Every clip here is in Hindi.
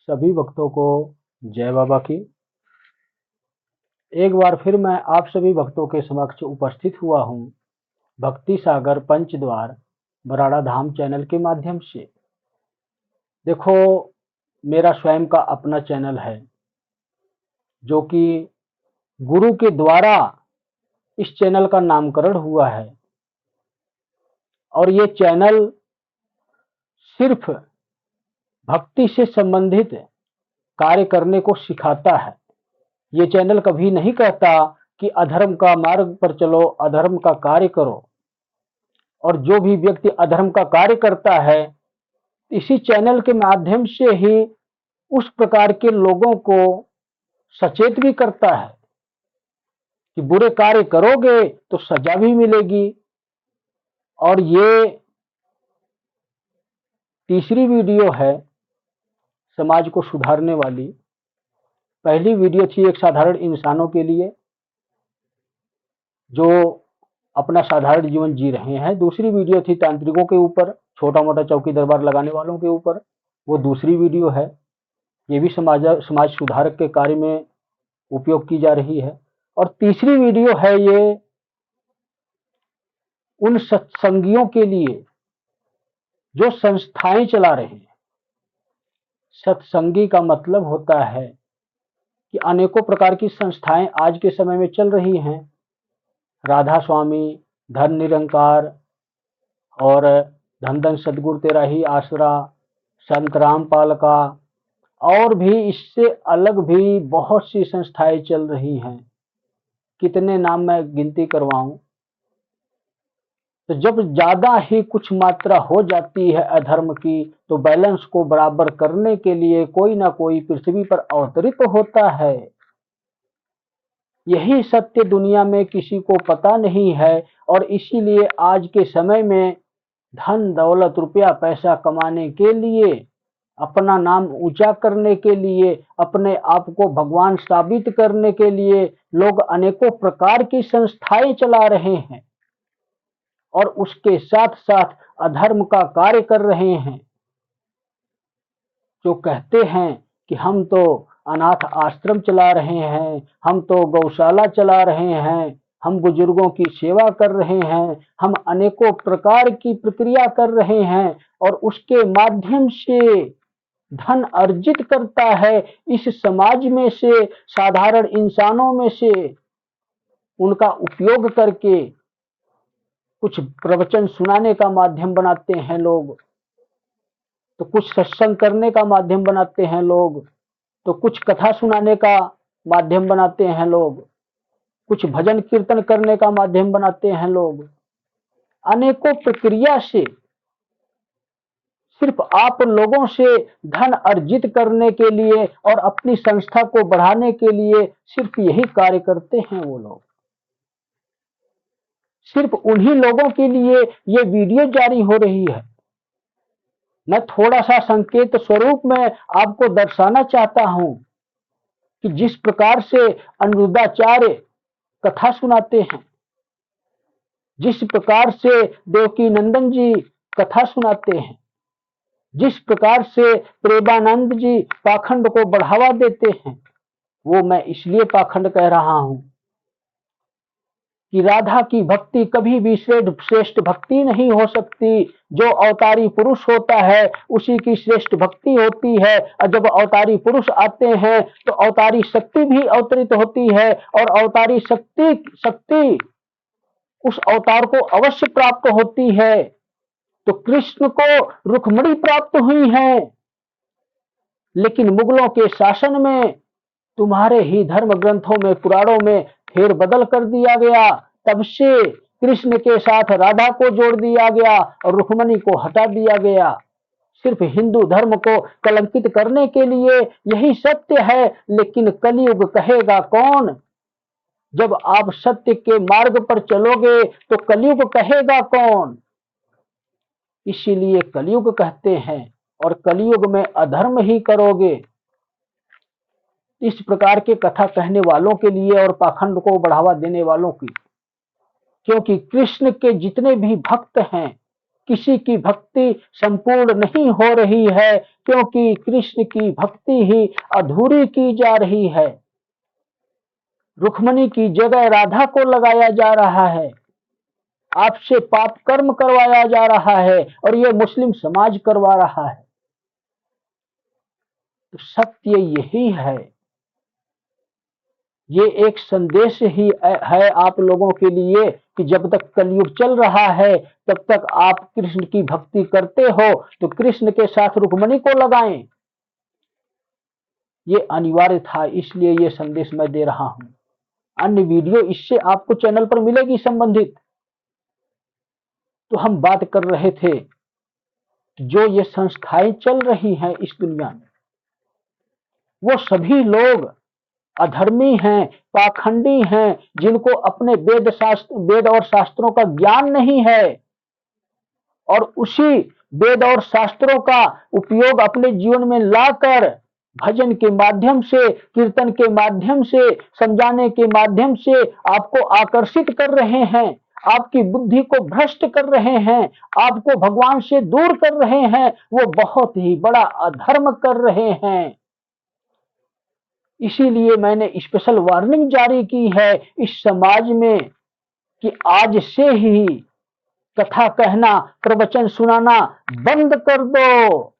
सभी भक्तों को जय बाबा की। एक बार फिर मैं आप सभी भक्तों के समक्ष उपस्थित हुआ हूँ भक्ति सागर पंचद्वार बराड़ा धाम चैनल के माध्यम से। देखो, मेरा स्वयं का अपना चैनल है जो कि गुरु के द्वारा इस चैनल का नामकरण हुआ है और ये चैनल सिर्फ भक्ति से संबंधित कार्य करने को सिखाता है। ये चैनल कभी नहीं कहता कि अधर्म का मार्ग पर चलो, अधर्म का कार्य करो। और जो भी व्यक्ति अधर्म का कार्य करता है, इसी चैनल के माध्यम से ही उस प्रकार के लोगों को सचेत भी करता है कि बुरे कार्य करोगे तो सजा भी मिलेगी। और ये तीसरी वीडियो है समाज को सुधारने वाली। पहली वीडियो थी एक साधारण इंसानों के लिए जो अपना साधारण जीवन जी रहे हैं। दूसरी वीडियो थी तांत्रिकों के ऊपर, छोटा मोटा चौकी दरबार लगाने वालों के ऊपर, वो दूसरी वीडियो है। ये भी समाज सुधारक के कार्य में उपयोग की जा रही है। और तीसरी वीडियो है ये उन सत्संगियों के लिए जो संस्थाएं चला रहे हैं। सत्संगी का मतलब होता है कि अनेकों प्रकार की संस्थाएं आज के समय में चल रही हैं। राधा स्वामी, धन निरंकार और धन धन सदगुरु तेरा ही आसरा, संत रामपाल का, और भी इससे अलग भी बहुत सी संस्थाएं चल रही हैं। कितने नाम मैं गिनती करवाऊं। तो जब ज्यादा ही कुछ मात्रा हो जाती है अधर्म की, तो बैलेंस को बराबर करने के लिए कोई ना कोई पृथ्वी पर अवतरित होता है। यही सत्य दुनिया में किसी को पता नहीं है और इसीलिए आज के समय में धन दौलत रुपया पैसा कमाने के लिए, अपना नाम ऊंचा करने के लिए, अपने आप को भगवान साबित करने के लिए लोग अनेकों प्रकार की संस्थाएं चला रहे हैं और उसके साथ साथ अधर्म का कार्य कर रहे हैं। जो कहते हैं कि हम तो अनाथ आश्रम चला रहे हैं, हम तो गौशाला चला रहे हैं, हम बुजुर्गों की सेवा कर रहे हैं, हम अनेकों प्रकार की प्रक्रिया कर रहे हैं और उसके माध्यम से धन अर्जित करता है। इस समाज में से, साधारण इंसानों में से उनका उपयोग करके कुछ प्रवचन सुनाने का माध्यम बनाते हैं लोग, तो कुछ सत्संग करने का माध्यम बनाते हैं लोग, तो कुछ कथा सुनाने का माध्यम बनाते हैं लोग, कुछ भजन कीर्तन करने का माध्यम बनाते हैं लोग। अनेकों प्रक्रिया से सिर्फ आप लोगों से धन अर्जित करने के लिए और अपनी संस्था को बढ़ाने के लिए सिर्फ यही कार्य करते हैं वो लोग। सिर्फ उन्हीं लोगों के लिए ये वीडियो जारी हो रही है। मैं थोड़ा सा संकेत स्वरूप में आपको दर्शाना चाहता हूं कि जिस प्रकार से अनिरुद्धाचार्य कथा सुनाते हैं, जिस प्रकार से देवकी नंदन जी कथा सुनाते हैं, जिस प्रकार से प्रेमानंद जी पाखंड को बढ़ावा देते हैं, वो मैं इसलिए पाखंड कह रहा हूं कि राधा की भक्ति कभी भी श्रेष्ठ भक्ति नहीं हो सकती। जो अवतारी पुरुष होता है उसी की श्रेष्ठ भक्ति होती है। और जब अवतारी पुरुष आते हैं तो अवतारी शक्ति भी अवतरित होती है और अवतारी शक्ति उस अवतार को अवश्य प्राप्त होती है। तो कृष्ण को रुक्मिणी प्राप्त हुई है, लेकिन मुगलों के शासन में तुम्हारे ही धर्म ग्रंथों में, पुराणों में फेरबदल कर दिया गया। तब से कृष्ण के साथ राधा को जोड़ दिया गया और रुक्मिणी को हटा दिया गया, सिर्फ हिंदू धर्म को कलंकित करने के लिए। यही सत्य है, लेकिन कलयुग कहेगा कौन? जब आप सत्य के मार्ग पर चलोगे तो कलयुग कहेगा कौन? इसीलिए कलयुग कहते हैं, और कलयुग में अधर्म ही करोगे। इस प्रकार के कथा कहने वालों के लिए और पाखंड को बढ़ावा देने वालों की, क्योंकि कृष्ण के जितने भी भक्त हैं किसी की भक्ति संपूर्ण नहीं हो रही है, क्योंकि कृष्ण की भक्ति ही अधूरी की जा रही है। रुक्मणी की जगह राधा को लगाया जा रहा है, आपसे पाप कर्म करवाया जा रहा है, और ये मुस्लिम समाज करवा रहा है। तो सत्य यही है, ये एक संदेश ही है आप लोगों के लिए कि जब तक कलयुग चल रहा है तब तक आप कृष्ण की भक्ति करते हो तो कृष्ण के साथ रुक्मणी को लगाएं। ये अनिवार्य था, इसलिए ये संदेश मैं दे रहा हूं। अन्य वीडियो इससे आपको चैनल पर मिलेगी संबंधित। तो हम बात कर रहे थे जो ये संस्थाएं चल रही हैं इस दुनिया में, वो सभी लोग अधर्मी हैं, पाखंडी हैं, जिनको अपने वेद और शास्त्रों का ज्ञान नहीं है, और उसी वेद और शास्त्रों का उपयोग अपने जीवन में लाकर भजन के माध्यम से, कीर्तन के माध्यम से, समझाने के माध्यम से आपको आकर्षित कर रहे हैं, आपकी बुद्धि को भ्रष्ट कर रहे हैं, आपको भगवान से दूर कर रहे हैं। वो बहुत ही बड़ा अधर्म कर रहे हैं। इसीलिए मैंने स्पेशल वार्निंग जारी की है इस समाज में कि आज से ही कथा कहना, प्रवचन सुनाना बंद कर दो,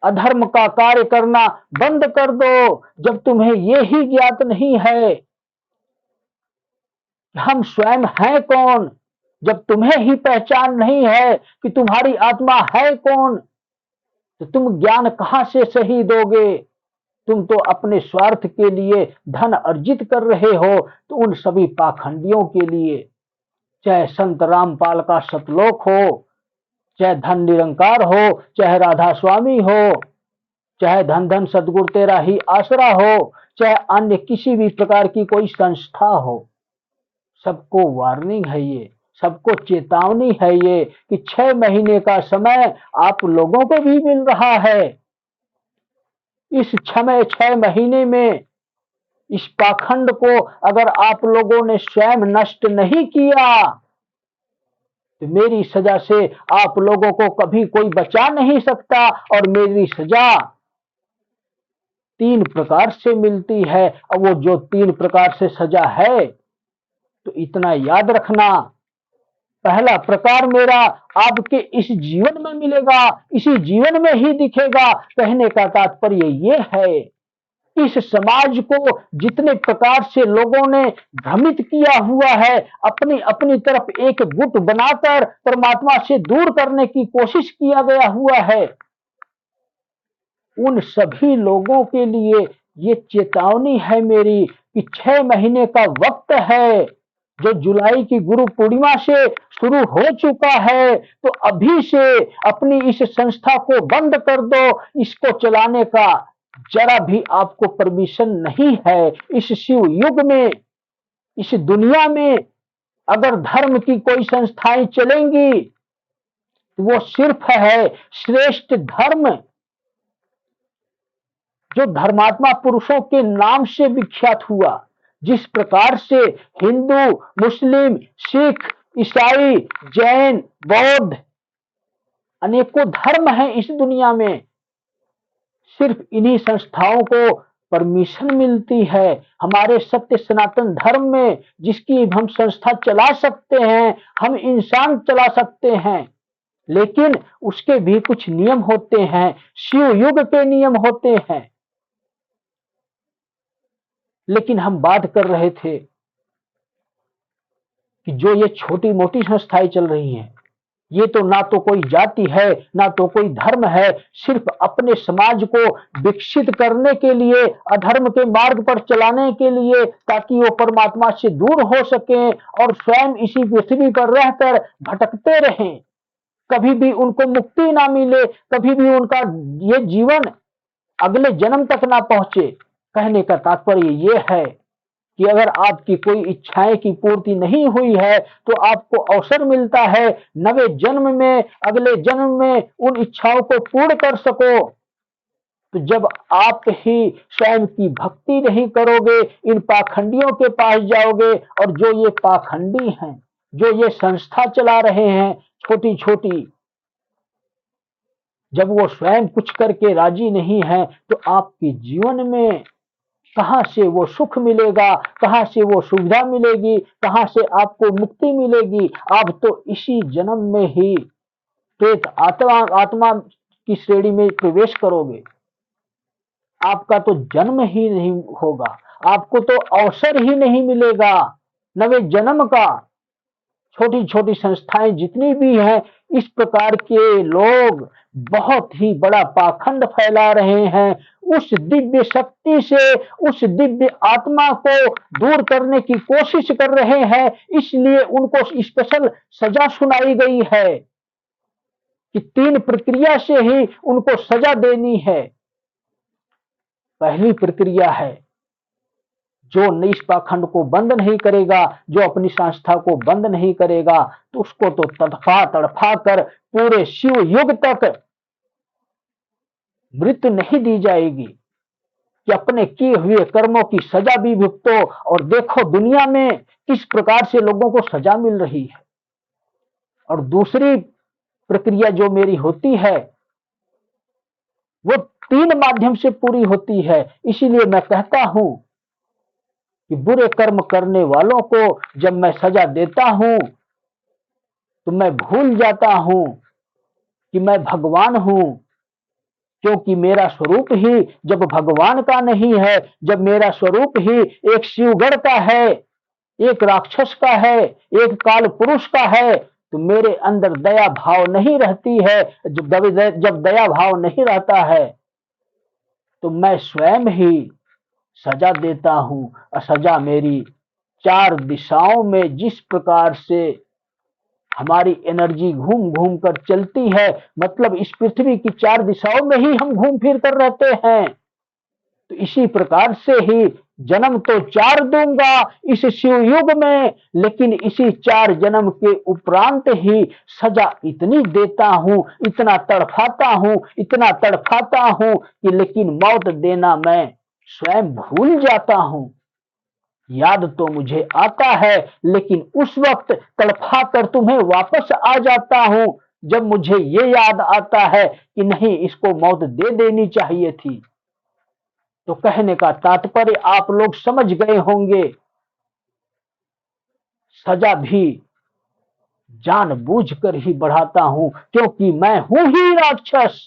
अधर्म का कार्य करना बंद कर दो। जब तुम्हें ये ही ज्ञात नहीं है कि हम स्वयं हैं कौन, जब तुम्हें ही पहचान नहीं है कि तुम्हारी आत्मा है कौन, तो तुम ज्ञान कहां से सही दोगे? तुम तो अपने स्वार्थ के लिए धन अर्जित कर रहे हो। तो उन सभी पाखंडियों के लिए, चाहे संत रामपाल का सतलोक हो, चाहे धन निरंकार हो, चाहे राधा स्वामी हो, चाहे धन धन सदगुरु तेरा ही आसरा हो, चाहे अन्य किसी भी प्रकार की कोई संस्था हो, सबको वार्निंग है ये, सबको चेतावनी है ये कि 6 महीने का समय आप लोगों को भी मिल रहा है। इस 6 महीने में इस पाखंड को अगर आप लोगों ने स्वयं नष्ट नहीं किया तो मेरी सजा से आप लोगों को कभी कोई बचा नहीं सकता। और मेरी सजा 3 प्रकार से मिलती है, और वो जो 3 प्रकार से सजा है तो इतना याद रखना, पहला प्रकार मेरा आपके इस जीवन में मिलेगा, इसी जीवन में ही दिखेगा। कहने का तात्पर्य ये है, इस समाज को जितने प्रकार से लोगों ने भ्रमित किया हुआ है, अपनी अपनी तरफ एक गुट बनाकर परमात्मा से दूर करने की कोशिश किया गया हुआ है, उन सभी लोगों के लिए ये चेतावनी है मेरी कि 6 महीने का वक्त है, जो जुलाई की गुरु पूर्णिमा से शुरू हो चुका है, तो अभी से अपनी इस संस्था को बंद कर दो। इसको चलाने का जरा भी आपको परमिशन नहीं है। इस शिव युग में, इस दुनिया में अगर धर्म की कोई संस्थाएं चलेंगी तो वो सिर्फ है श्रेष्ठ धर्म, जो धर्मात्मा पुरुषों के नाम से विख्यात हुआ। जिस प्रकार से हिंदू, मुस्लिम, सिख, ईसाई, जैन, बौद्ध अनेकों धर्म हैं इस दुनिया में, सिर्फ इन्हीं संस्थाओं को परमिशन मिलती है। हमारे सत्य सनातन धर्म में जिसकी हम संस्था चला सकते हैं, हम इंसान चला सकते हैं, लेकिन उसके भी कुछ नियम होते हैं, शिव युग के नियम होते हैं। लेकिन हम बात कर रहे थे कि जो ये छोटी मोटी संस्थाएं चल रही हैं, ये तो ना तो कोई जाति है, ना तो कोई धर्म है, सिर्फ अपने समाज को विकसित करने के लिए, अधर्म के मार्ग पर चलाने के लिए, ताकि वो परमात्मा से दूर हो सके और स्वयं इसी पृथ्वी पर रहकर भटकते रहें, कभी भी उनको मुक्ति ना मिले, कभी भी उनका ये जीवन अगले जन्म तक ना पहुंचे। कहने का तात्पर्य ये है कि अगर आपकी कोई इच्छाएं की पूर्ति नहीं हुई है तो आपको अवसर मिलता है नवे जन्म में, अगले जन्म में उन इच्छाओं को पूर्ण कर सको। तो जब आप ही स्वयं की भक्ति नहीं करोगे, इन पाखंडियों के पास जाओगे, और जो ये पाखंडी हैं, जो ये संस्था चला रहे हैं छोटी छोटी, जब वो स्वयं कुछ करके राजी नहीं है तो आपके जीवन में कहां से वो सुख मिलेगा, कहां से वो सुविधा मिलेगी, कहां से आपको मुक्ति मिलेगी। आप तो इसी जन्म में ही प्रेत आत्मा आत्मा की श्रेणी में प्रवेश करोगे। आपका तो जन्म ही नहीं होगा, आपको तो अवसर ही नहीं मिलेगा नवे जन्म का। छोटी छोटी संस्थाएं जितनी भी हैं, इस प्रकार के लोग बहुत ही बड़ा पाखंड फैला रहे हैं। उस दिव्य शक्ति से, उस दिव्य आत्मा को दूर करने की कोशिश कर रहे हैं, इसलिए उनको स्पेशल सजा सुनाई गई है कि 3 प्रक्रिया से ही उनको सजा देनी है। पहली प्रक्रिया है, जो इस पाखंड को बंद नहीं करेगा, जो अपनी संस्था को बंद नहीं करेगा, तो उसको तो तड़फा तड़फा कर पूरे शिव युग तक मृत्यु नहीं दी जाएगी कि अपने किए हुए कर्मों की सजा भी भुगतो। और देखो दुनिया में किस प्रकार से लोगों को सजा मिल रही है। और दूसरी प्रक्रिया जो मेरी होती है वो 3 माध्यम से पूरी होती है। इसीलिए मैं कहता हूं कि बुरे कर्म करने वालों को जब मैं सजा देता हूं तो मैं भूल जाता हूं कि मैं भगवान हूं, क्योंकि मेरा स्वरूप ही जब भगवान का नहीं है, जब मेरा स्वरूप ही एक शिवगढ़ का है, एक राक्षस का है, एक काल पुरुष का है, तो मेरे अंदर दया भाव नहीं रहती है। जब दया भाव नहीं रहता है तो मैं स्वयं ही सजा देता हूं। और सजा मेरी 4 दिशाओं में जिस प्रकार से हमारी एनर्जी घूम घूम कर चलती है, मतलब इस पृथ्वी की 4 दिशाओं में ही हम घूम फिर कर रहते हैं, तो इसी प्रकार से ही जन्म तो 4 दूंगा इस शिव युग में, लेकिन इसी 4 जन्म के उपरांत ही सजा इतनी देता हूं, इतना तड़फाता हूं, इतना तड़फाता हूं कि लेकिन मौत देना मैं स्वयं भूल जाता हूं। याद तो मुझे आता है, लेकिन उस वक्त तड़फा कर तुम्हें वापस आ जाता हूं जब मुझे ये याद आता है कि नहीं, इसको मौत दे देनी चाहिए थी। तो कहने का तात्पर्य आप लोग समझ गए होंगे, सजा भी जानबूझकर ही बढ़ाता हूं, क्योंकि मैं हूं ही राक्षस।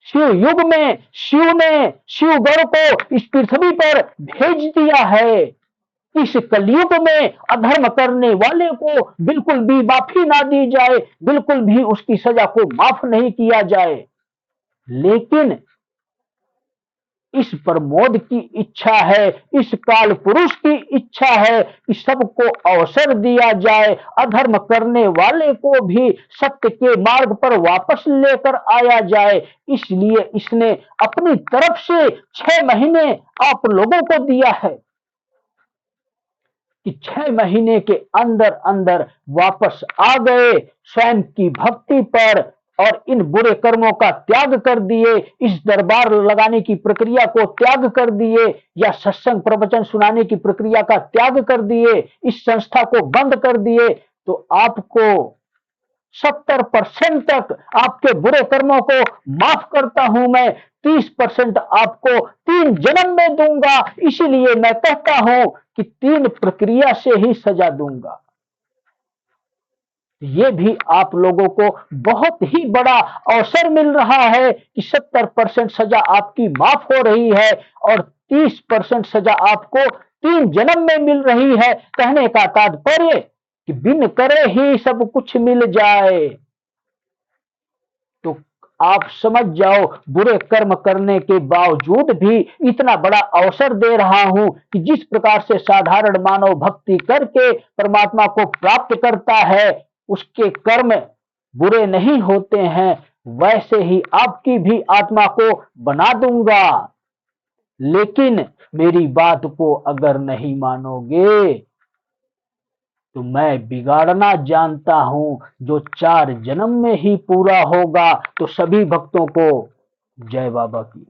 शिव युग में शिव ने शिवगढ़ को इस पृथ्वी पर भेज दिया है। इस कलयुग में अधर्म करने वाले को बिल्कुल भी माफी ना दी जाए, बिल्कुल भी उसकी सजा को माफ नहीं किया जाए। लेकिन इस प्रमोद की इच्छा है, इस काल पुरुष की इच्छा है कि सबको अवसर दिया जाए, अधर्म करने वाले को भी सत्य के मार्ग पर वापस लेकर आया जाए। इसलिए इसने अपनी तरफ से 6 महीने आप लोगों को दिया है कि 6 महीने के अंदर अंदर वापस आ गए, स्वयं की भक्ति पर और इन बुरे कर्मों का त्याग कर दिए, इस दरबार लगाने की प्रक्रिया को त्याग कर दिए, या सत्संग प्रवचन सुनाने की प्रक्रिया का त्याग कर दिए, इस संस्था को बंद कर दिए, तो आपको 70% तक आपके बुरे कर्मों को माफ करता हूं मैं। 30% आपको 3 जन्म में दूंगा। इसीलिए मैं कहता हूं कि 3 प्रक्रिया से ही सजा दूंगा। ये भी आप लोगों को बहुत ही बड़ा अवसर मिल रहा है कि 70% सजा आपकी माफ हो रही है और 30% सजा आपको 3 जन्म में मिल रही है। कहने का तात्पर्य कि बिन करे ही सब कुछ मिल जाए। तो आप समझ जाओ, बुरे कर्म करने के बावजूद भी इतना बड़ा अवसर दे रहा हूं कि जिस प्रकार से साधारण मानव भक्ति करके परमात्मा को प्राप्त करता है, उसके कर्म बुरे नहीं होते हैं, वैसे ही आपकी भी आत्मा को बना दूंगा। लेकिन मेरी बात को अगर नहीं मानोगे तो मैं बिगाड़ना जानता हूं, जो 4 जन्म में ही पूरा होगा। तो सभी भक्तों को जय बाबा की।